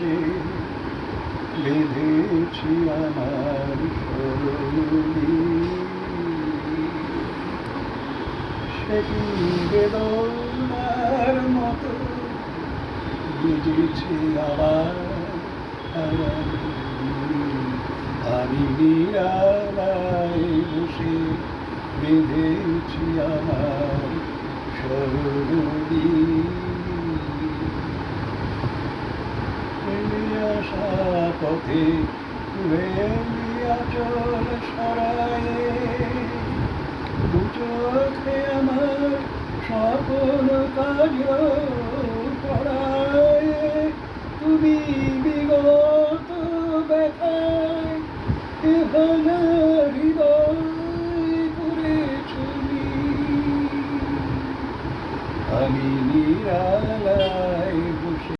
বসে বেঁধেছি আমার সরণি সেদিন বেদনার মতো বেজেছে আবার আমি নিরালায় বসে বেঁধেছি আমার সরণি আসা পথে আচল সরায়ে দু চোখে আমার স্বপ্ন কাজ পড়ায় তুমি বিগত ব্যথায় ভাঙা হৃদয় করে ছবি আমি নিরা